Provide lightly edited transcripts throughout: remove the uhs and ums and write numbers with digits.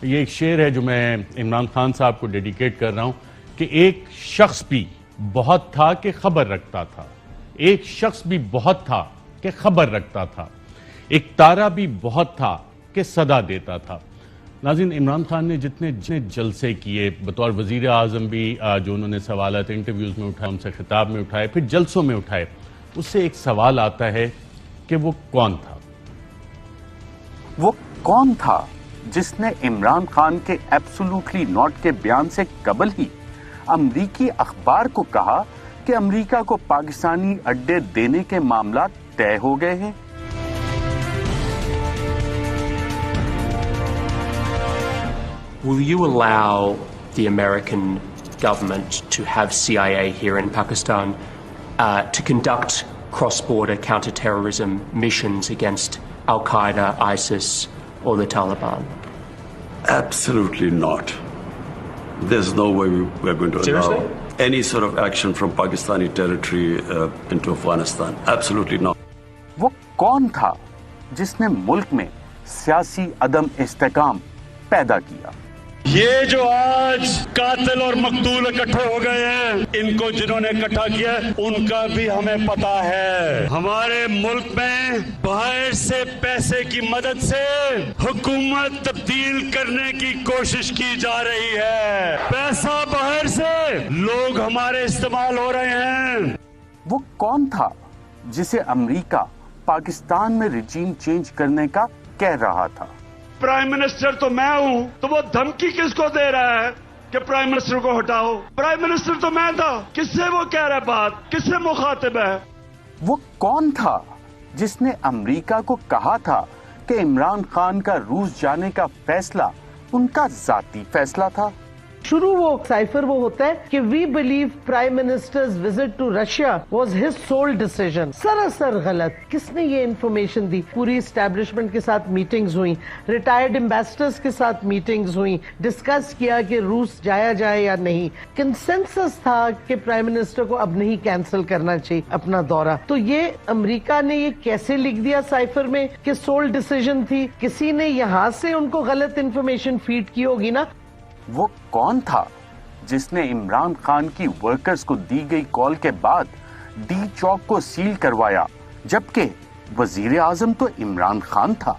یہ ایک شعر ہے جو میں عمران خان صاحب کو ڈیڈیکیٹ کر رہا ہوں کہ ایک شخص بھی بہت تھا کہ خبر رکھتا تھا، ایک شخص بھی بہت تھا کہ خبر رکھتا تھا، ایک تارا بھی بہت تھا کہ صدا دیتا تھا۔ ناظرین، عمران خان نے جتنے جلسے کیے بطور وزیر اعظم بھی، جو انہوں نے سوالات انٹرویوز میں اٹھائے، ان سے خطاب میں اٹھائے، پھر جلسوں میں اٹھائے، اس سے ایک سوال آتا ہے کہ وہ کون تھا؟ وہ کون تھا جس نے عمران خان کے ایبسولوٹلی ناٹ کے بیان سے قبل ہی امریکی اخبار کو کہا کہ امریکہ کو پاکستانی اڈے دینے کے معاملات طے ہو گئے ہیں؟ Will you allow the American government to have CIA here in Pakistan to conduct cross-border counter-terrorism missions against Al-Qaeda, ISIS, or the Taliban? Absolutely not. There's no way we're going to allow any sort of action from Pakistani territory into Afghanistan. Absolutely not. وہ کون تھا جس نے ملک میں سیاسی عدم استحکام پیدا کیا؟ یہ جو آج قاتل اور مقتول اکٹھے ہو گئے ہیں، ان کو جنہوں نے اکٹھا کیا ان کا بھی ہمیں پتا ہے۔ ہمارے ملک میں باہر سے پیسے کی مدد سے حکومت تبدیل کرنے کی کوشش کی جا رہی ہے، پیسہ باہر سے، لوگ ہمارے استعمال ہو رہے ہیں۔ وہ کون تھا جسے امریکہ پاکستان میں رجیم چینج کرنے کا کہہ رہا تھا؟ پرائم منسٹر تو میں ہوں، تو وہ دھمکی کس کو دے رہا ہے کہ پرائم منسٹر کو ہٹاؤ؟ پرائم منسٹر تو میں تھا، کس سے وہ کہہ رہا ہے بات، کس سے مخاطب ہے؟ وہ کون تھا جس نے امریکہ کو کہا تھا کہ عمران خان کا روس جانے کا فیصلہ ان کا ذاتی فیصلہ تھا؟ شروع وہ سائفر وہ ہوتا ہے کہ we believe prime ministers visit to Russia was his sole decision. سراسر غلط۔ کس نے یہ انفارمیشن دی؟ پوری اسٹیبلشمنٹ کے ساتھ میٹنگز ہوئیں، ریٹائرڈ امبیسڈرز کے ساتھ میٹنگز ہوئیں، ڈسکس کیا کہ روس جایا جائے یا نہیں۔ کنسنسس تھا کہ پرائم منسٹر کو اب نہیں کینسل کرنا چاہیے اپنا دورہ۔ تو یہ امریکہ نے یہ کیسے لکھ دیا سائفر میں کہ سول ڈیسیژن تھی؟ کسی نے یہاں سے ان کو غلط انفارمیشن فیڈ کی ہوگی نا۔ وہ کون تھا جس نے عمران خان کی ورکرز کو دی گئی کال کے بعد ڈی چوک کو سیل کروایا، جبکہ وزیر اعظم تو عمران خان تھا؟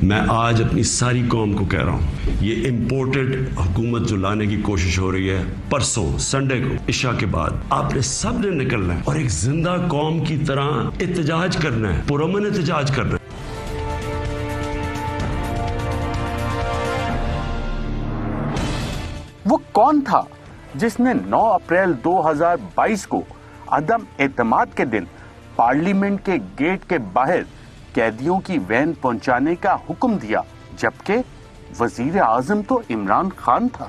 میں آج اپنی ساری قوم کو کہہ رہا ہوں، یہ امپورٹڈ حکومت جو لانے کی کوشش ہو رہی ہے، پرسوں سنڈے کو عشاء کے بعد آپ نے سب نے نکلنا ہے اور ایک زندہ قوم کی طرح احتجاج کرنا ہے، پرامن احتجاج کرنا ہے۔ وہ کون تھا جس نے 9 اپریل 2022 کو عدم اعتماد کے دن پارلیمنٹ کے گیٹ کے باہر قیدیوں کی وین پہنچانے کا حکم دیا، جبکہ وزیر اعظم تو عمران خان تھا؟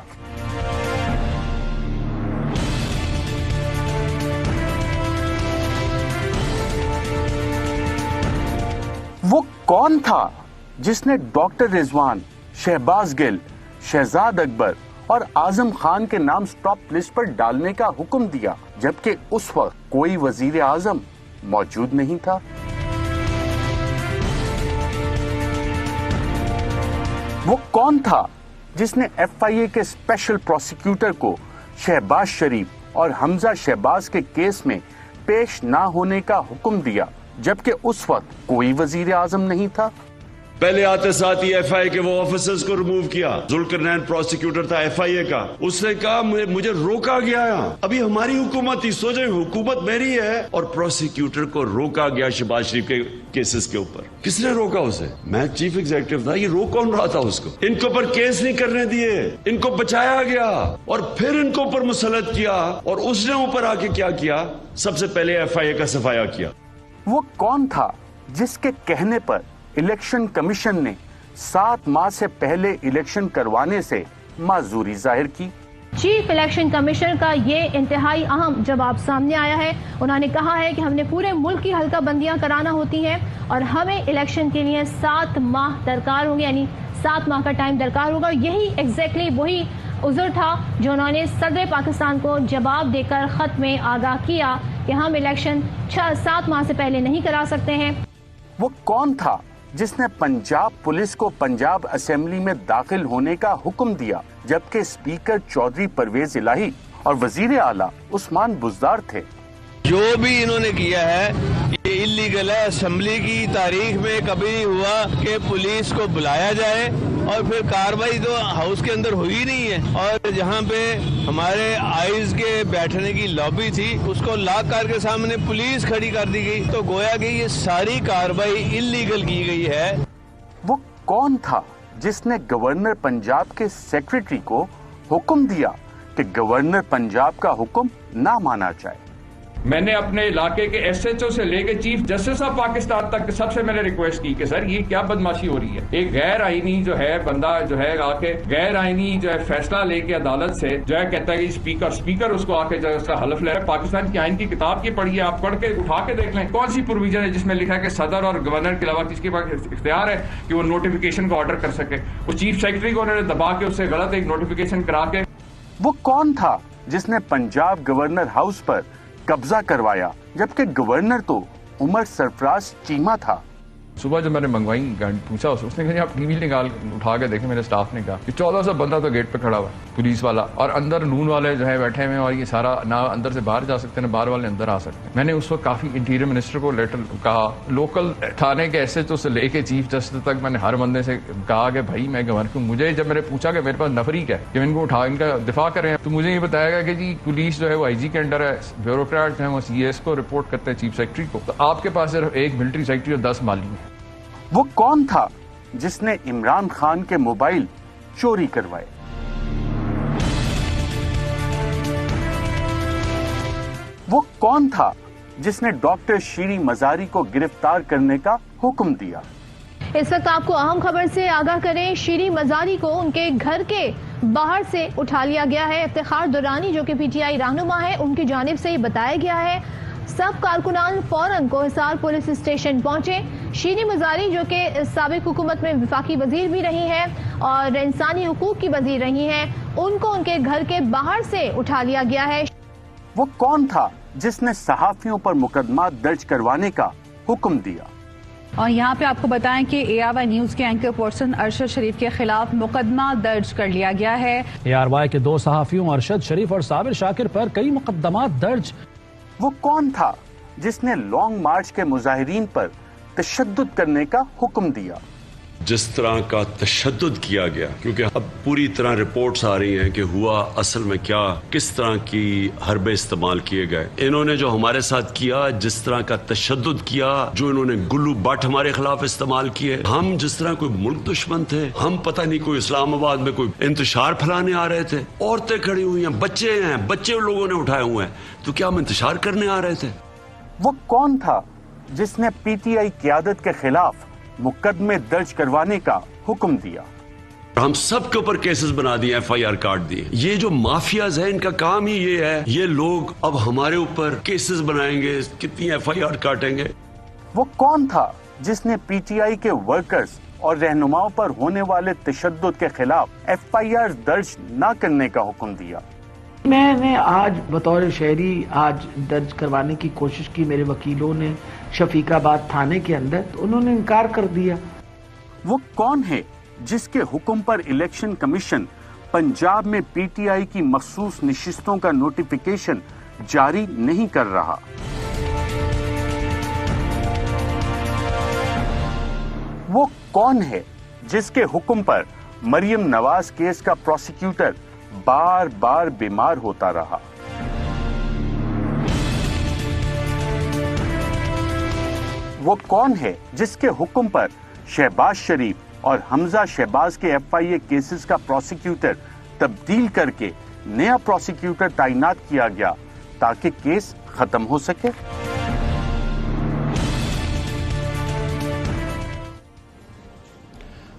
وہ کون تھا جس نے ڈاکٹر رضوان، شہباز گل، شہزاد اکبر اور اعظم خان کے نام سٹاپ لسٹ پر ڈالنے کا حکم دیا، جبکہ اس وقت کوئی وزیر اعظم موجود نہیں تھا؟ وہ کون تھا جس نے ایف آئی اے کے اسپیشل پروسیکیوٹر کو شہباز شریف اور حمزہ شہباز کے کیس میں پیش نہ ہونے کا حکم دیا، جبکہ اس وقت کوئی وزیر اعظم نہیں تھا؟ پہلے آتے ساتھ ہی ایف آئی اے کے وہ آفیسرز کو ریموو کیا۔ ذوالقرنین پروسیکیوٹر تھا ایف آئی اے کا، اس نے کہا مجھے روکا گیا ہے۔ ابھی ہماری حکومت تھی، سوچیں حکومت میری ہے اور پروسیکیوٹر کو روکا گیا شہباز شریف کے کیسز کے اوپر۔ کس نے روکا اسے؟ میں چیف ایگزیکٹو تھا، یہ روک کون رہا تھا اس کو؟ ان کے اوپر کیس نہیں کرنے دیے، ان کو بچایا گیا اور پھر ان کو اوپر مسلط کیا، اور اس نے اوپر آ کے کیا کیا؟ سب سے پہلے ایف آئی اے کا صفایا کیا۔ وہ کون تھا جس کے کہنے پر الیکشن کمیشن نے 7 ماہ سے پہلے الیکشن کروانے سے معذوری ظاہر کی؟ چیف الیکشن کمیشنر کا یہ انتہائی اہم جواب سامنے آیا ہے۔ انہوں نے کہا ہے کہ ہم نے پورے ملک کی حلقہ بندیاں کرانا ہوتی ہیں اور ہمیں الیکشن کے لیے 7 ماہ درکار ہوں گے، یعنی 7 ماہ کا ٹائم درکار ہوگا۔ یہی ایگزیکٹلی وہی عذر تھا جو انہوں نے صدر پاکستان کو جواب دے کر خط میں آگاہ کیا کہ ہم الیکشن 7 ماہ سے پہلے نہیں کرا سکتے ہیں۔ وہ کون تھا جس نے پنجاب پولیس کو پنجاب اسمبلی میں داخل ہونے کا حکم دیا جبکہ اسپیکر چودھری پرویز الہی اور وزیر اعلیٰ عثمان بزدار تھے؟ جو بھی انہوں نے کیا ہے یہ اللیگل ہے. اسمبلی کی تاریخ میں کبھی نہیں ہوا کہ پولیس کو بلایا جائے اور پھر کاروائی تو ہاؤس کے اندر ہوئی نہیں ہے. اور جہاں پہ ہمارے آئیز کے بیٹھنے کی لابی تھی اس کو لاک کار کے سامنے پولیس کھڑی کر دی گئی. تو گویا کہ یہ ساری کاروائی اللیگل کی گئی ہے. وہ کون تھا جس نے گورنر پنجاب کے سیکریٹری کو حکم دیا کہ گورنر پنجاب کا حکم نہ مانا جائے؟ میں نے اپنے علاقے کے ایس ایچ او سے لے کے چیف جسٹس آف پاکستان تک سب سے میں نے ریکویسٹ کی کہ سر یہ کیا بدماشی ہو رہی ہے. ایک غیر آئینی جو ہے بندہ جو ہے آ کے غیر آئینی جو ہے فیصلہ لے کے عدالت سے جو ہے کہتا ہے کہ اسپیکر اس کو آ کے جو ہے اس کا حلف لے رہا ہے. پاکستان کی آئین کی کتاب کی پڑھی ہے, آپ پڑھ کے اٹھا کے دیکھ لیں کون سی پروویژن ہے جس میں لکھا ہے کہ صدر اور گورنر کے علاوہ کس کے پاس اختیار ہے کہ وہ نوٹیفیکیشن کو آرڈر کر سکے. وہ چیف سیکرٹری کو انہوں نے دبا کے اس سے غلط ایک نوٹیفیکیشن کرا کے. وہ کون تھا جس نے پنجاب گورنر ہاؤس پر قبضہ کروایا جبکہ گورنر تو عمر سرفراز چیمہ تھا؟ صبح جب میں نے منگوائی پوچھا اس نے کہا آپ ٹی وی نکال اٹھا کے دیکھیں. میرے اسٹاف نے کہا کہ 1400 بندہ تو گیٹ پہ کھڑا ہوا پولیس والا اور اندر نون والے جو ہے بیٹھے ہوئے اور یہ سارا نہ اندر سے باہر جا سکتے ہیں نہ باہر والے اندر آ سکتے ہیں. میں نے اس وقت کافی انٹیریئر منسٹر کو لیٹر کہا, لوکل تھانے کے ایس ایچ او سے لے کے چیف جسٹس تک میں نے ہر بندے سے کہا کہ بھائی میں گورنر کو مجھے جب میں نے پوچھا کہ میرے پاس نفری کیا ہے کہ ان کو اٹھا ان کا دفاع کریں تو مجھے یہ بتایا گیا کہ جی پولیس جو ہے وہ آئی جی کے انڈر ہے, بیوروکریٹ ہیں وہ سی ایس کو رپورٹ کرتے ہیں چیف سیکرٹری کو, تو آپ کے پاس صرف ایک ملٹری سیکرٹری اور 10 مالی ہیں. وہ کون تھا جس نے عمران خان کے موبائل چوری کروائے؟ وہ کون تھا جس نے ڈاکٹر شیری مزاری کو گرفتار کرنے کا حکم دیا؟ اس وقت آپ کو اہم خبر سے آگاہ کریں. شیری مزاری کو ان کے گھر کے باہر سے اٹھا لیا گیا ہے. افتخار درانی جو کہ پی ٹی آئی رہنما ہے ان کی جانب سے یہ بتایا گیا ہے. سب کارکنان فوراً کوہسار پولیس اسٹیشن پہنچے. شیری مزاری جو کہ سابق حکومت میں وفاقی وزیر بھی رہی ہیں اور انسانی حقوق کی وزیر رہی ہیں, ان کو ان کے گھر کے باہر سے اٹھا لیا گیا ہے. وہ کون تھا جس نے صحافیوں پر مقدمات درج کروانے کا حکم دیا؟ اور یہاں پہ آپ کو بتائیں کہ اے آر وائی نیوز کے اینکر پرسن ارشد شریف کے خلاف مقدمہ درج کر لیا گیا ہے. اے آر وائی کے 2 صحافیوں ارشد شریف اور صابر شاکر پر کئی مقدمات درج. وہ کون تھا جس نے لانگ مارچ کے مظاہرین پر تشدد کرنے کا حکم دیا؟ جس طرح کا تشدد کیا گیا, کیونکہ اب پوری طرح رپورٹس آ رہی ہیں کہ ہوا اصل میں کیا, کس طرح کی حربے استعمال کیے گئے. انہوں نے جو ہمارے ساتھ کیا, جس طرح کا تشدد کیا, جو انہوں نے گلو بٹ ہمارے خلاف استعمال کیے, ہم جس طرح کوئی ملک دشمن تھے, ہم پتہ نہیں کوئی اسلام آباد میں کوئی انتشار پھیلانے آ رہے تھے. عورتیں کھڑی ہوئی ہیں, بچے لوگوں نے اٹھائے ہوئے ہیں, تو کیا ہم انتشار کرنے آ رہے تھے؟ وہ کون تھا جس نے پی ٹی آئی قیادت کے خلاف مقدمے درج کروانے کا حکم دیا؟ ہم سب کے اوپر کیسز بنا دیے, ایف آئی آر کاٹ دیے. یہ جو مافیاز ہیں ان کا کام ہی یہ ہے, یہ لوگ اب ہمارے اوپر کیسز بنائیں گے, کتنی ایف آئی آر کاٹیں گے. وہ کون تھا جس نے پی ٹی آئی کے ورکرز اور رہنماؤں پر ہونے والے تشدد کے خلاف ایف آئی آر درج نہ کرنے کا حکم دیا؟ میں نے آج بطور شہری آج درج کروانے کی کوشش کی, میرے وکیلوں نے شفیق آباد تھانے کے اندر, انہوں نے انکار کر دیا. وہ کون ہے جس کے حکم پر الیکشن کمیشن پنجاب میں پی ٹی آئی کی مخصوص نشستوں کا نوٹیفیکیشن جاری نہیں کر رہا؟ وہ کون ہے جس کے حکم پر مریم نواز کیس کا پروسیکیوٹر بار بار بیمار ہوتا رہا؟ وہ کون ہے جس کے حکم پر شہباز شریف اور حمزہ شہباز کے ایف آئی اے کیسز کا پروسیکیوٹر تبدیل کر کے نیا پروسیکیوٹر تعینات کیا گیا تاکہ کیس ختم ہو سکے؟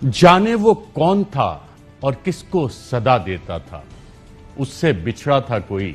جانے وہ کون تھا اور کس کو صدا دیتا تھا, اس سے بچھڑا تھا کوئی